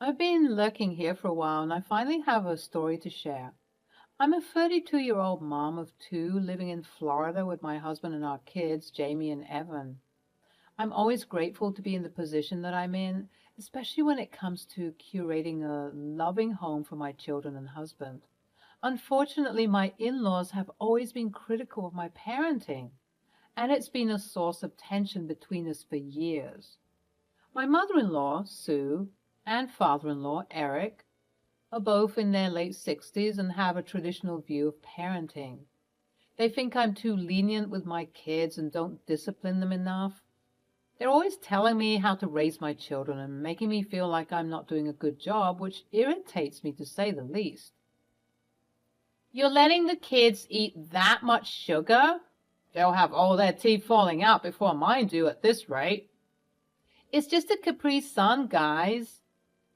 I've been lurking here for a while and I finally have a story to share. I'm a 32-year-old mom of two living in Florida with my husband and our kids, Jamie and Evan. I'm always grateful to be in the position that I'm in, especially when it comes to curating a loving home for my children and husband. Unfortunately, my in-laws have always been critical of my parenting, and it's been a source of tension between us for years. My mother-in-law, Sue, and father-in-law, Eric, are both in their late 60s and have a traditional view of parenting. They think I'm too lenient with my kids and don't discipline them enough. They're always telling me how to raise my children and making me feel like I'm not doing a good job, which irritates me to say the least. You're letting the kids eat that much sugar? They'll have all their teeth falling out before mine do at this rate. It's just a Capri Sun, guys.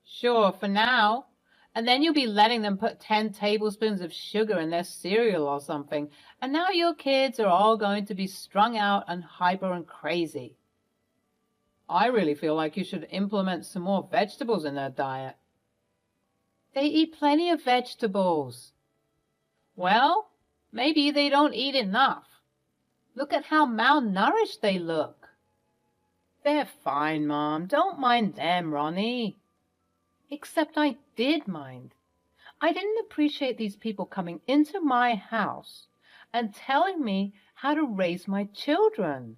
Sure, for now. And then you'll be letting them put 10 tablespoons of sugar in their cereal or something. And now your kids are all going to be strung out and hyper and crazy. I really feel like you should implement some more vegetables in their diet. They eat plenty of vegetables. Well, maybe they don't eat enough. Look at how malnourished they look. They're fine, Mom. Don't mind them, Ronnie. Except I did mind. I didn't appreciate these people coming into my house and telling me how to raise my children.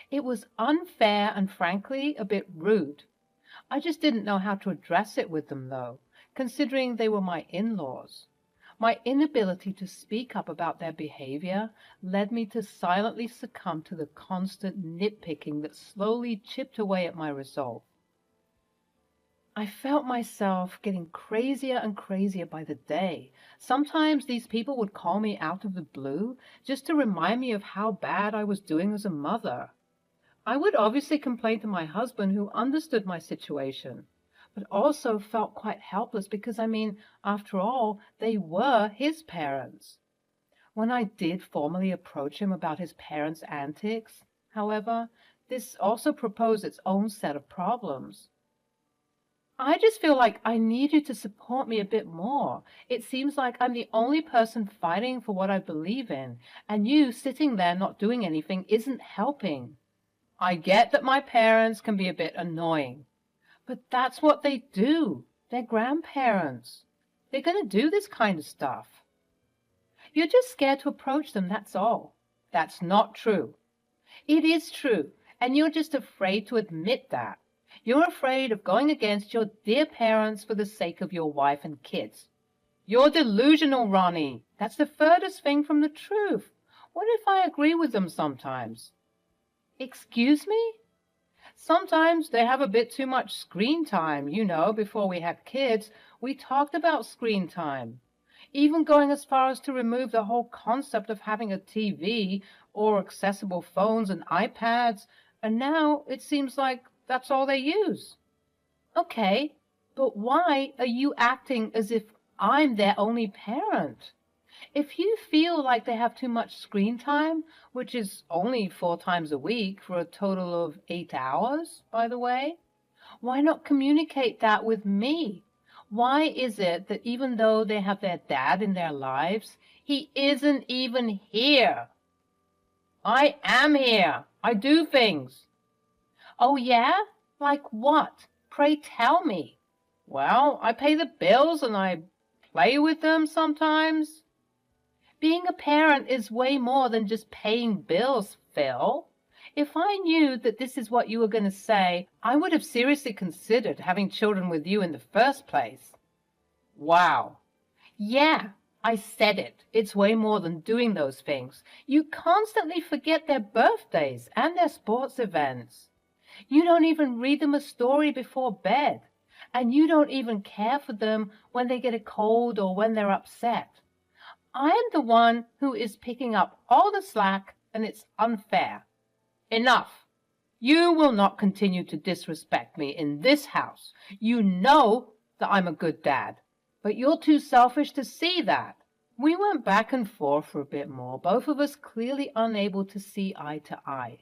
It was unfair and frankly a bit rude. I just didn't know how to address it with them, though, considering they were my in-laws. My inability to speak up about their behavior led me to silently succumb to the constant nitpicking that slowly chipped away at my resolve. I felt myself getting crazier and crazier by the day. Sometimes these people would call me out of the blue just to remind me of how bad I was doing as a mother. I would obviously complain to my husband, who understood my situation, but also felt quite helpless because, after all, they were his parents. When I did formally approach him about his parents' antics, however, this also proposed its own set of problems. I just feel like I need you to support me a bit more. It seems like I'm the only person fighting for what I believe in, and you sitting there not doing anything isn't helping. I get that my parents can be a bit annoying, but that's what they do. They're grandparents. They're going to do this kind of stuff. You're just scared to approach them, that's all. That's not true. It is true, and you're just afraid to admit that. You're afraid of going against your dear parents for the sake of your wife and kids. You're delusional, Ronnie. That's the furthest thing from the truth. What if I agree with them sometimes? Excuse me? Sometimes they have a bit too much screen time. Before we had kids, we talked about screen time. Even going as far as to remove the whole concept of having a TV or accessible phones and iPads, and now it seems like that's all they use. Okay, but why are you acting as if I'm their only parent? If you feel like they have too much screen time, which is only 4 times a week for a total of 8 hours, by the way, why not communicate that with me? Why is it that even though they have their dad in their lives, he isn't even here? I am here. I do things. Oh, yeah? Like what? Pray tell me. Well, I pay the bills and I play with them sometimes. Being a parent is way more than just paying bills, Phil. If I knew that this is what you were going to say, I would have seriously considered having children with you in the first place. Wow. Yeah, I said it. It's way more than doing those things. You constantly forget their birthdays and their sports events. You don't even read them a story before bed. And you don't even care for them when they get a cold or when they're upset. I am the one who is picking up all the slack, and it's unfair. Enough. You will not continue to disrespect me in this house. You know that I'm a good dad, but you're too selfish to see that. We went back and forth for a bit more, both of us clearly unable to see eye to eye.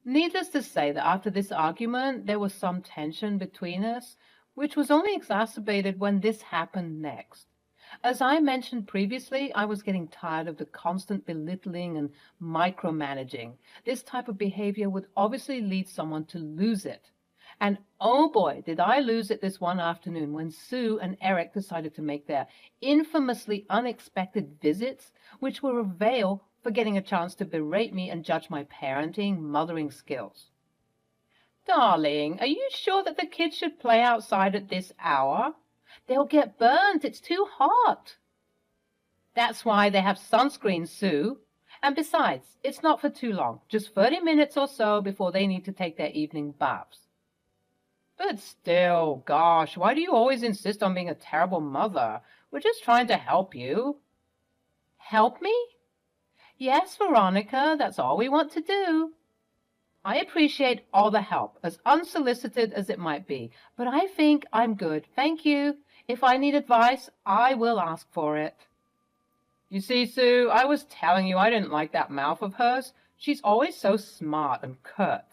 Needless to say that after this argument, there was some tension between us, which was only exacerbated when this happened next. As I mentioned previously, I was getting tired of the constant belittling and micromanaging. This type of behavior would obviously lead someone to lose it. And oh boy, did I lose it this one afternoon when Sue and Eric decided to make their infamously unexpected visits, which were a veil for getting a chance to berate me and judge my parenting, mothering skills. Darling, are you sure that the kids should play outside at this hour? They'll get burnt. It's too hot. That's why they have sunscreen, Sue. And besides, it's not for too long, just 30 minutes or so before they need to take their evening baths. But still, gosh, why do you always insist on being a terrible mother? We're just trying to help you. Help me? Yes, Veronica, that's all we want to do. I appreciate all the help, as unsolicited as it might be, but I think I'm good, thank you. If I need advice, I will ask for it. You see, Sue, I was telling you I didn't like that mouth of hers. She's always so smart and curt.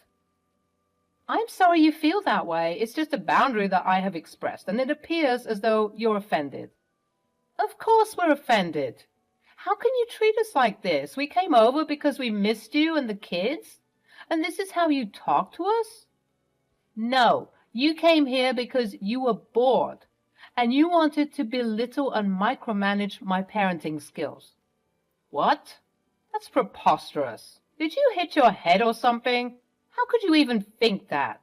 I'm sorry you feel that way. It's just a boundary that I have expressed, and it appears as though you're offended. Of course we're offended. How can you treat us like this? We came over because we missed you and the kids, and this is how you talk to us? No, you came here because you were bored, and you wanted to belittle and micromanage my parenting skills. What? That's preposterous. Did you hit your head or something? How could you even think that?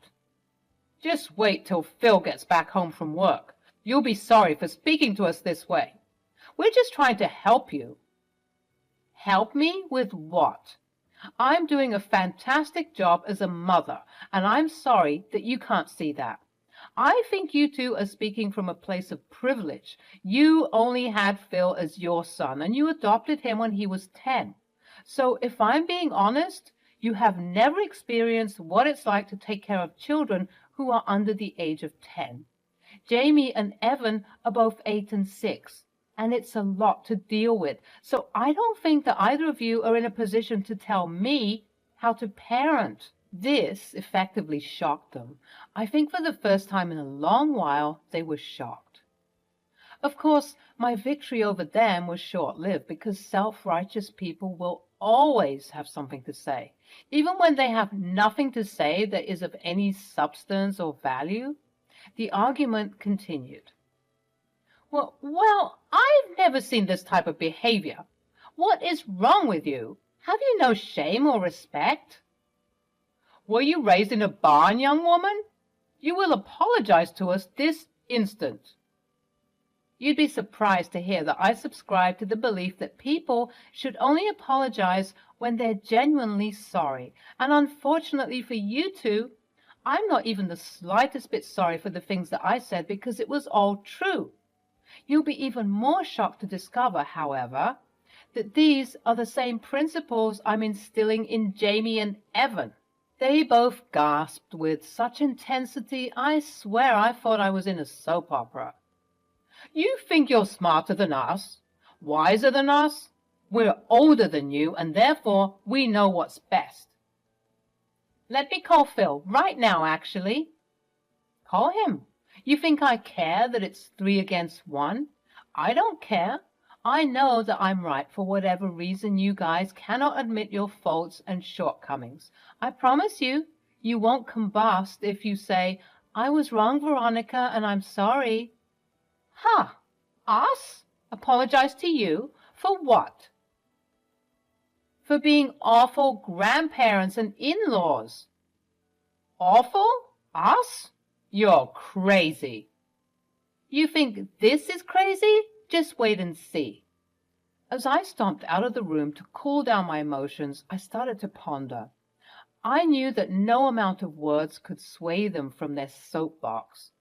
Just wait till Phil gets back home from work. You'll be sorry for speaking to us this way. We're just trying to help you. Help me with what? I'm doing a fantastic job as a mother, and I'm sorry that you can't see that. I think you two are speaking from a place of privilege. You only had Phil as your son, and you adopted him when he was 10. So if I'm being honest, you have never experienced what it's like to take care of children who are under the age of 10. Jamie and Evan are both 8 and 6, and it's a lot to deal with. So I don't think that either of you are in a position to tell me how to parent. This effectively shocked them. I think for the first time in a long while, they were shocked. Of course, my victory over them was short-lived because self-righteous people will always have something to say. Even when they have nothing to say that is of any substance or value, the argument continued. Well, I've never seen this type of behavior. What is wrong with you? Have you no shame or respect? Were you raised in a barn, young woman? You will apologize to us this instant. You'd be surprised to hear that I subscribe to the belief that people should only apologize when they're genuinely sorry. And unfortunately for you two, I'm not even the slightest bit sorry for the things that I said because it was all true. You'll be even more shocked to discover, however, that these are the same principles I'm instilling in Jamie and Evan. They both gasped with such intensity, I swear I thought I was in a soap opera. You think you're smarter than us, wiser than us? We're older than you, and therefore we know what's best. Let me call Phil, right now, actually. Call him. You think I care that it's 3 against 1? I don't care. I know that I'm right for whatever reason you guys cannot admit your faults and shortcomings. I promise you, you won't combust if you say, I was wrong, Veronica, and I'm sorry. Ha! Us? Apologize to you? For what? For being awful grandparents and in-laws. Awful? Us? You're crazy. You think this is crazy? Just wait and see. As I stomped out of the room to cool down my emotions, I started to ponder. I knew that no amount of words could sway them from their soapbox.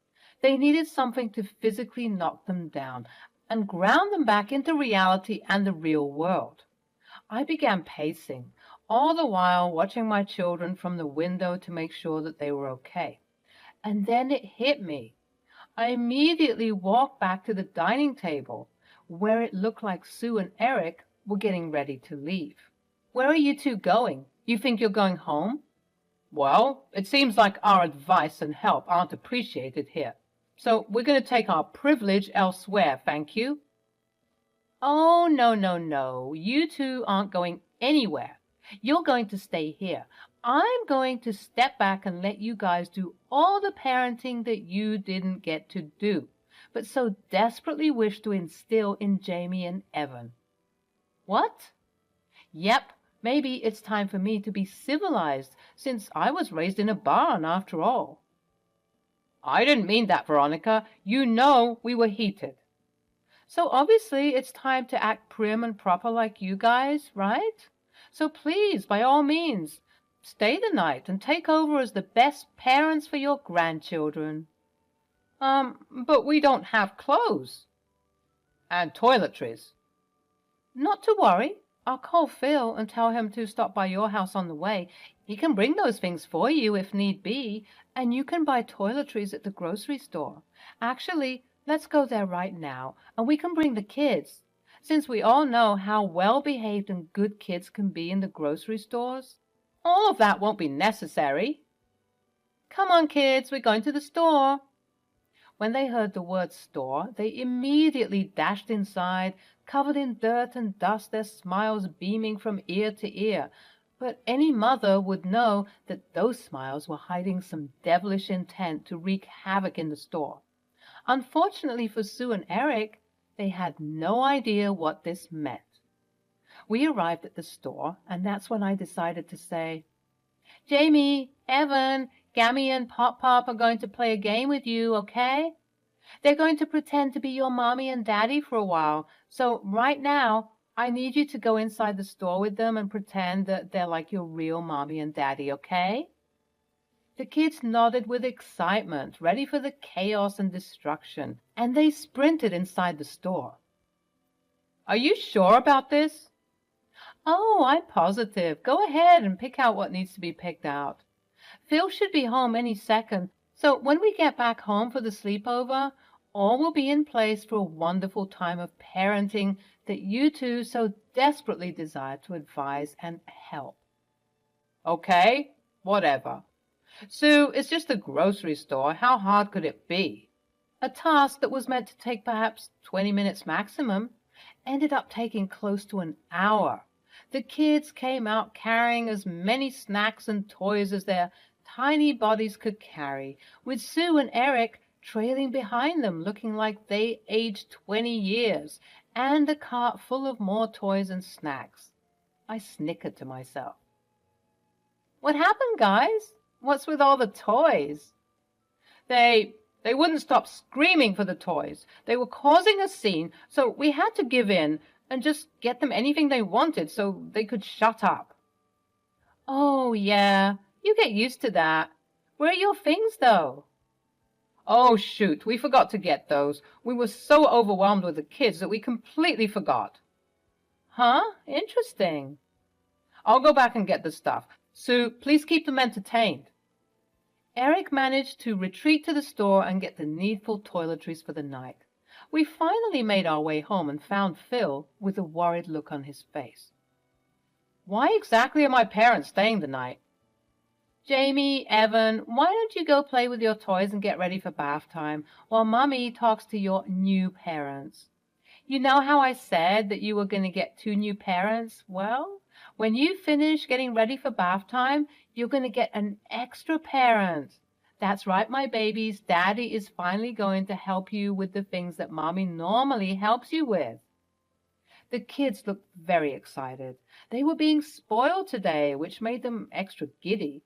They needed something to physically knock them down and ground them back into reality and the real world. I began pacing, all the while watching my children from the window to make sure that they were okay. And then it hit me. I immediately walked back to the dining table, where it looked like Sue and Eric were getting ready to leave. Where are you two going? You think you're going home? Well, it seems like our advice and help aren't appreciated here. So we're going to take our privilege elsewhere, thank you. Oh, no, no, no. You two aren't going anywhere. You're going to stay here. I'm going to step back and let you guys do all the parenting that you didn't get to do, but so desperately wish to instill in Jamie and Evan. What? Yep, maybe it's time for me to be civilized, since I was raised in a barn after all. I didn't mean that, Veronica. You know we were heated. So obviously it's time to act prim and proper like you guys, right? So please, by all means, stay the night and take over as the best parents for your grandchildren. But we don't have clothes. And toiletries. Not to worry. I'll call Phil and tell him to stop by your house on the way. He can bring those things for you if need be, and you can buy toiletries at the grocery store. Actually, let's go there right now, and we can bring the kids, since we all know how well-behaved and good kids can be in the grocery stores. All of that won't be necessary. Come on, kids, we're going to the store. When they heard the word store, they immediately dashed inside, covered in dirt and dust, their smiles beaming from ear to ear. But any mother would know that those smiles were hiding some devilish intent to wreak havoc in the store. Unfortunately for Sue and Eric, they had no idea what this meant. We arrived at the store, and that's when I decided to say, Jamie, Evan, Gammy and Pop Pop are going to play a game with you, okay? They're going to pretend to be your mommy and daddy for a while. So right now, I need you to go inside the store with them and pretend that they're like your real mommy and daddy, okay? The kids nodded with excitement, ready for the chaos and destruction, and they sprinted inside the store. Are you sure about this? Oh, I'm positive. Go ahead and pick out what needs to be picked out. Phil should be home any second, so when we get back home for the sleepover, all will be in place for a wonderful time of parenting that you two so desperately desire to advise and help. Okay, whatever. Sue, it's just a grocery store. How hard could it be? A task that was meant to take perhaps 20 minutes maximum ended up taking close to an hour. The kids came out carrying as many snacks and toys as their tiny bodies could carry, with Sue and Eric trailing behind them, looking like they aged 20 years, and a cart full of more toys and snacks. I snickered to myself. What happened, guys? What's with all the toys? They wouldn't stop screaming for the toys. They were causing a scene, so we had to give in and just get them anything they wanted so they could shut up. Oh, yeah, you get used to that. Where are your things, though? Oh, shoot, we forgot to get those. We were so overwhelmed with the kids that we completely forgot. Huh? Interesting. I'll go back and get the stuff. Sue, please keep them entertained. Eric managed to retreat to the store and get the needful toiletries for the night. We finally made our way home and found Phil with a worried look on his face. Why exactly are my parents staying the night? Jamie, Evan, why don't you go play with your toys and get ready for bath time while Mommy talks to your new parents? You know how I said that you were going to get 2 new parents? Well, when you finish getting ready for bath time, you're going to get an extra parent. That's right, my babies. Daddy is finally going to help you with the things that Mommy normally helps you with. The kids looked very excited. They were being spoiled today, which made them extra giddy.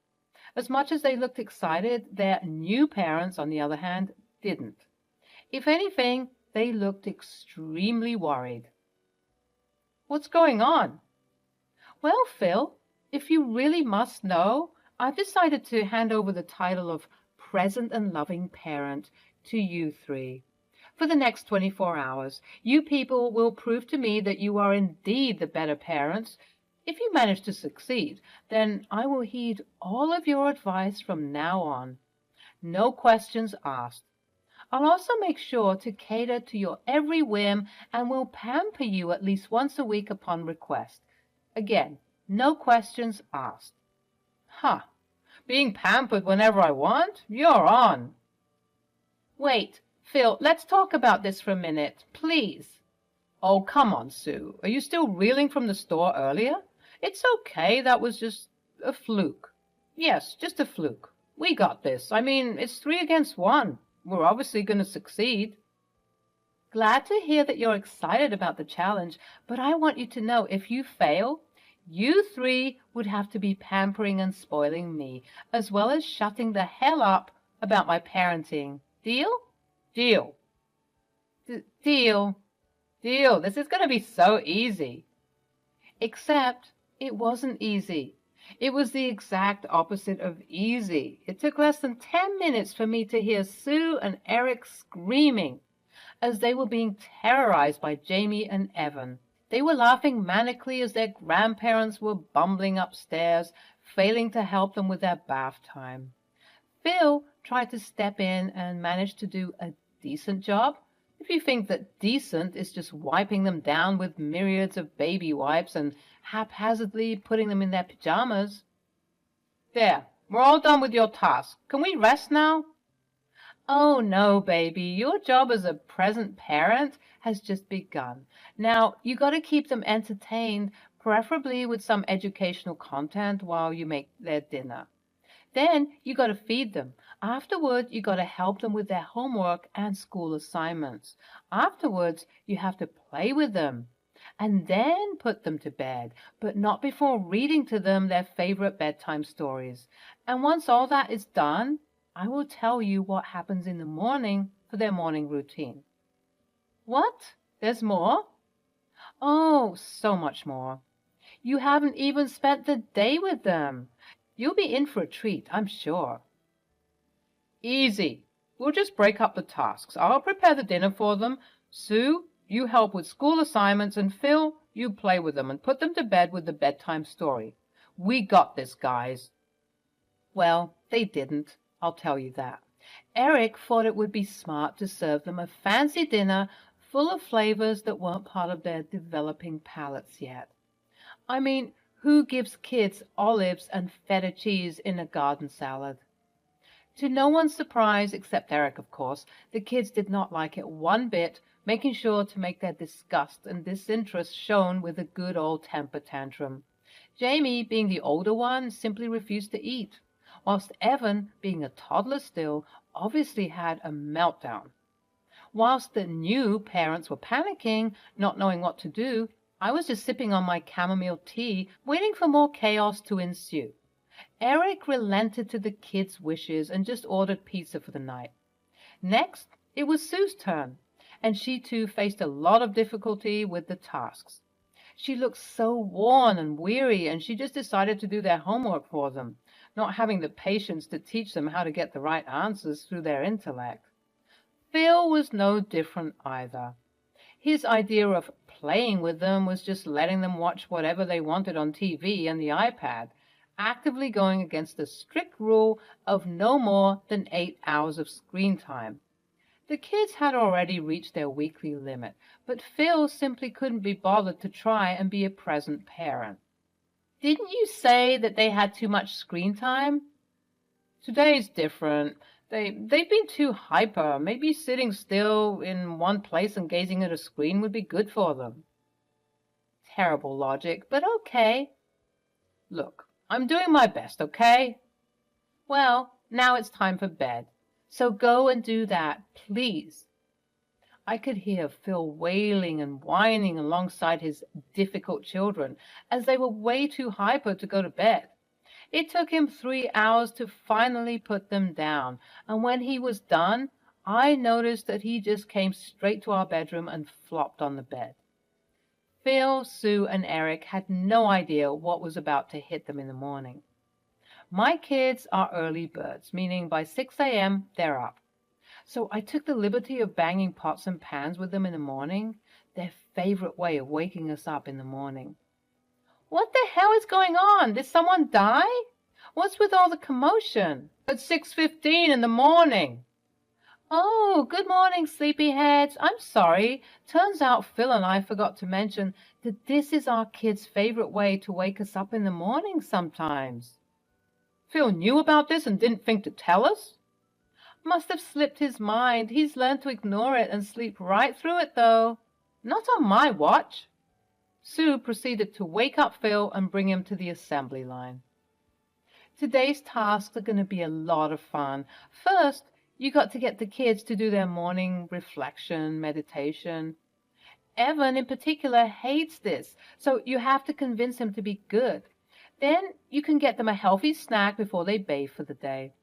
As much as they looked excited, their new parents, on the other hand, didn't. If anything, they looked extremely worried. What's going on? Well, Phil, if you really must know, I've decided to hand over the title of present and loving parent to you 3. For the next 24 hours, you people will prove to me that you are indeed the better parents. If you manage to succeed, then I will heed all of your advice from now on. No questions asked. I'll also make sure to cater to your every whim and will pamper you at least once a week upon request. Again, no questions asked. Being pampered whenever I want? You're on. Wait, Phil, let's talk about this for a minute, please. Oh, come on, Sue. Are you still reeling from the store earlier? It's okay, that was just a fluke. Yes, just a fluke. We got this. I mean, it's 3 against 1. We're obviously going to succeed. Glad to hear that you're excited about the challenge, but I want you to know if you fail, you 3 would have to be pampering and spoiling me, as well as shutting the hell up about my parenting. Deal? Deal. Deal. Deal. This is going to be so easy. Except it wasn't easy. It was the exact opposite of easy. It took less than 10 minutes for me to hear Sue and Eric screaming as they were being terrorized by Jamie and Evan. They were laughing manically as their grandparents were bumbling upstairs, failing to help them with their bath time. Phil tried to step in and managed to do a decent job, if you think that decent is just wiping them down with myriads of baby wipes and haphazardly putting them in their pajamas. There, we're all done with your task. Can we rest now? Oh, no, baby. Your job as a present parent has just begun. Now, you got to keep them entertained, preferably with some educational content while you make their dinner. Then you got to feed them. Afterward, you got to help them with their homework and school assignments. Afterwards, you have to play with them and then put them to bed, but not before reading to them their favorite bedtime stories. And once all that is done, I will tell you what happens in the morning for their morning routine. What? There's more? Oh, so much more. You haven't even spent the day with them. You'll be in for a treat, I'm sure. Easy. We'll just break up the tasks. I'll prepare the dinner for them. Sue, you help with school assignments, and Phil, you play with them and put them to bed with the bedtime story. We got this, guys. Well, they didn't, I'll tell you that. Eric thought it would be smart to serve them a fancy dinner full of flavors that weren't part of their developing palates yet. I mean, who gives kids olives and feta cheese in a garden salad? To no one's surprise, except Eric, of course, the kids did not like it one bit, making sure to make their disgust and disinterest shown with a good old temper tantrum. Jamie, being the older one, simply refused to eat, whilst Evan, being a toddler still, obviously had a meltdown. Whilst the new parents were panicking, not knowing what to do, I was just sipping on my chamomile tea, waiting for more chaos to ensue. Eric relented to the kids' wishes and just ordered pizza for the night. Next, it was Sue's turn, and she too faced a lot of difficulty with the tasks. She looked so worn and weary, and she just decided to do their homework for them, not having the patience to teach them how to get the right answers through their intellect. Phil was no different either. His idea of playing with them was just letting them watch whatever they wanted on TV and the iPad, actively going against the strict rule of no more than 8 hours of screen time. The kids had already reached their weekly limit, but Phil simply couldn't be bothered to try and be a present parent. Didn't you say that they had too much screen time? Today's different. They've been too hyper. Maybe sitting still in one place and gazing at a screen would be good for them. Terrible logic, but okay. Look, I'm doing my best, okay? Well, now it's time for bed. So go and do that, please. I could hear Phil wailing and whining alongside his difficult children, as they were way too hyper to go to bed. It took him 3 hours to finally put them down, and when he was done, I noticed that he just came straight to our bedroom and flopped on the bed. Phil, Sue, and Eric had no idea what was about to hit them in the morning. My kids are early birds, meaning by 6 a.m. they're up. So I took the liberty of banging pots and pans with them in the morning, their favorite way of waking us up in the morning. What the hell is going on? Did someone die? What's with all the commotion? It's 6:15 in the morning. Oh, good morning, sleepyheads. I'm sorry. Turns out Phil and I forgot to mention that this is our kids' favorite way to wake us up in the morning sometimes. Phil knew about this and didn't think to tell us? Must have slipped his mind. He's learned to ignore it and sleep right through it, though. Not on my watch. Sue proceeded to wake up Phil and bring him to the assembly line. Today's tasks are going to be a lot of fun. First, you got to get the kids to do their morning reflection, meditation. Evan, in particular, hates this, so you have to convince him to be good. Then you can get them a healthy snack before they bathe for the day.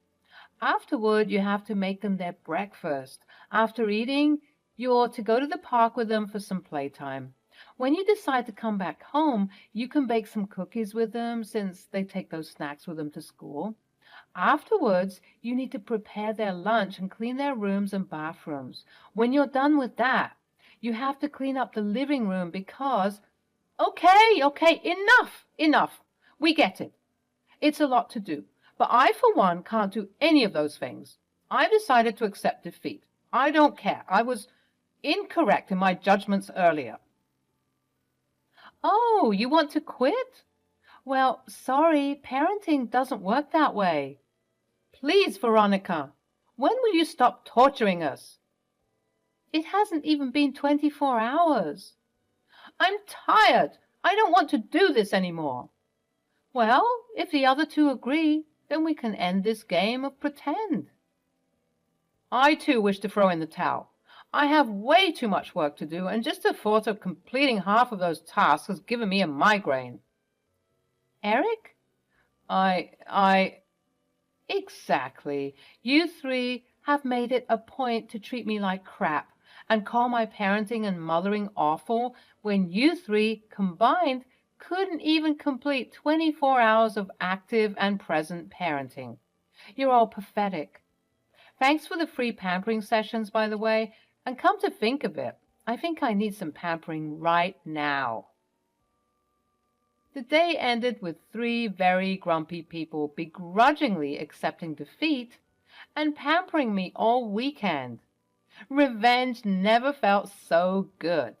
Afterward, you have to make them their breakfast. After eating, you're to go to the park with them for some playtime. When you decide to come back home, you can bake some cookies with them since they take those snacks with them to school. Afterwards, you need to prepare their lunch and clean their rooms and bathrooms. When you're done with that, you have to clean up the living room because... Okay, enough. We get it. It's a lot to do. But I, for one, can't do any of those things. I decided to accept defeat. I don't care. I was incorrect in my judgments earlier. Oh, you want to quit? Well, sorry, parenting doesn't work that way. Please, Veronica, when will you stop torturing us? It hasn't even been 24 hours. I'm tired. I don't want to do this anymore. Well, if the other two agree, then we can end this game of pretend. I too wish to throw in the towel. I have way too much work to do, and just the thought of completing half of those tasks has given me a migraine. Eric? Exactly. You three have made it a point to treat me like crap and call my parenting and mothering awful when you three combined couldn't even complete 24 hours of active and present parenting. You're all pathetic. Thanks for the free pampering sessions, by the way, and come to think of it, I think I need some pampering right now. The day ended with three very grumpy people begrudgingly accepting defeat and pampering me all weekend. Revenge never felt so good.